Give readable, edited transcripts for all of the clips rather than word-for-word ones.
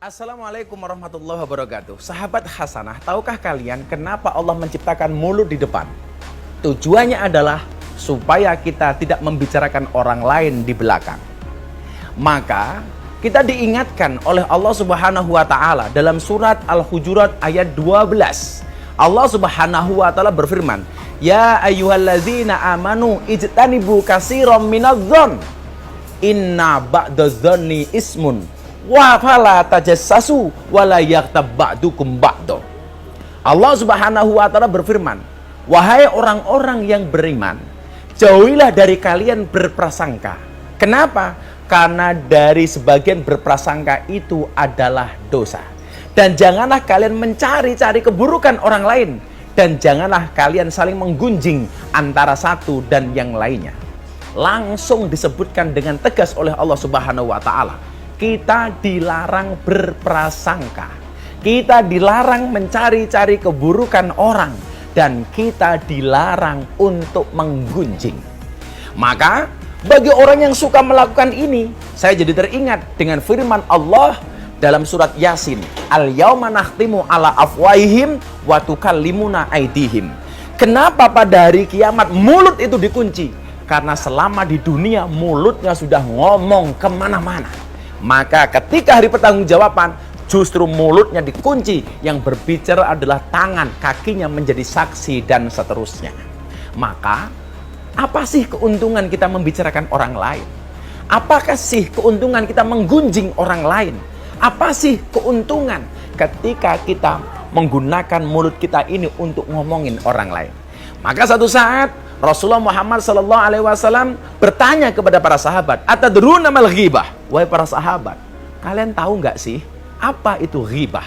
Assalamualaikum warahmatullahi wabarakatuh. Sahabat Hasanah, tahukah kalian kenapa Allah menciptakan mulut di depan? Tujuannya adalah supaya kita tidak membicarakan orang lain di belakang. Maka kita diingatkan oleh Allah Subhanahu wa taala dalam surat Al-Hujurat ayat 12. Allah Subhanahu wa taala berfirman, "Ya ayyuhalladzina amanu ijtanibu katsiran minadh-dhon. Inna ba'dadh-dhonni ismun. Wa fala tajassasu wa la yaghtab ba'dukum ba'da." Allah Subhanahu wa taala berfirman, "Wahai orang-orang yang beriman, jauhilah dari kalian berprasangka." Kenapa? Karena dari sebagian berprasangka itu adalah dosa. Dan janganlah kalian mencari-cari keburukan orang lain, dan janganlah kalian saling menggunjing antara satu dan yang lainnya. Langsung disebutkan dengan tegas oleh Allah Subhanahu wa taala, kita dilarang berprasangka, kita dilarang mencari-cari keburukan orang, dan kita dilarang untuk menggunjing. Maka bagi orang yang suka melakukan ini, saya jadi teringat dengan firman Allah dalam surat Yasin, "Al-yauma nakhtimu ala afwahihim wa tukallimuna aydihim." Kenapa pada hari kiamat mulut itu dikunci? Karena selama di dunia mulutnya sudah ngomong kemana-mana. Maka ketika hari pertanggungjawaban, justru mulutnya dikunci. Yang berbicara adalah tangan, kakinya menjadi saksi, dan seterusnya. Maka, apa sih keuntungan kita membicarakan orang lain? Apakah sih keuntungan kita menggunjing orang lain? Apa sih keuntungan ketika kita menggunakan mulut kita ini untuk ngomongin orang lain? Maka satu saat, Rasulullah Muhammad SAW bertanya kepada para sahabat, "Atadruna mal ghibah?" Wahai para sahabat, kalian tahu nggak sih apa itu ghibah?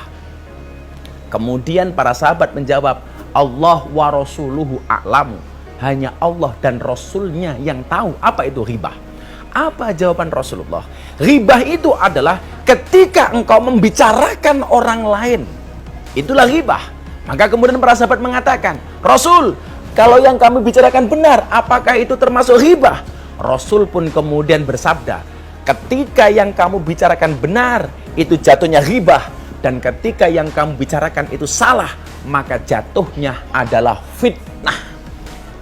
Kemudian para sahabat menjawab, "Allah wa rasuluhu a'lamu." Hanya Allah dan Rasulnya yang tahu apa itu ghibah. Apa jawaban Rasulullah? Ghibah itu adalah ketika engkau membicarakan orang lain. Itulah ghibah. Maka kemudian para sahabat mengatakan, "Rasul, kalau yang kami bicarakan benar, apakah itu termasuk ghibah?" Rasul pun kemudian bersabda, ketika yang kamu bicarakan benar, itu jatuhnya ghibah. Dan ketika yang kamu bicarakan itu salah, maka jatuhnya adalah fitnah.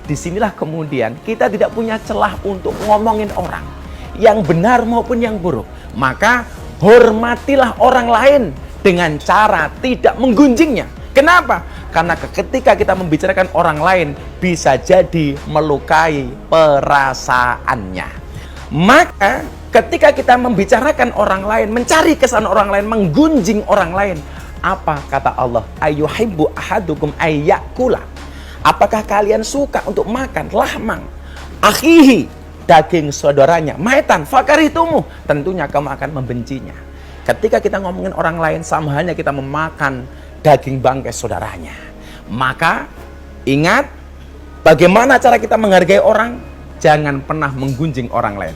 Disinilah kemudian kita tidak punya celah untuk ngomongin orang, yang benar maupun yang buruk. Maka hormatilah orang lain dengan cara tidak menggunjingnya. Kenapa? Karena ketika kita membicarakan orang lain, bisa jadi melukai perasaannya. Maka ketika kita membicarakan orang lain, mencari kesan orang lain, menggunjing orang lain, apa kata Allah? Ayuhibbu ahadukum ayyakula. Apakah kalian suka untuk makan lahmang akhihi, daging saudaranya, maitan fakaritumu, tentunya kamu akan membencinya. Ketika kita ngomongin orang lain, sama halnya kita memakan daging bangkai saudaranya. Maka ingat, bagaimana cara kita menghargai orang? Jangan pernah menggunjing orang lain.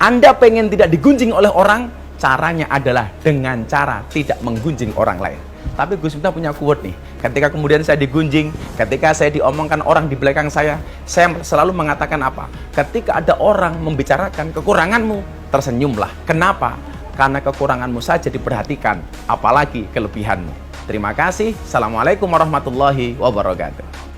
Anda pengen tidak digunjing oleh orang, caranya adalah dengan cara tidak menggunjing orang lain. Tapi Gus Miftah punya quote nih, ketika kemudian saya digunjing, ketika saya diomongkan orang di belakang saya selalu mengatakan apa? Ketika ada orang membicarakan kekuranganmu, tersenyumlah. Kenapa? Karena kekuranganmu saja diperhatikan, apalagi kelebihanmu. Terima kasih. Assalamualaikum warahmatullahi wabarakatuh.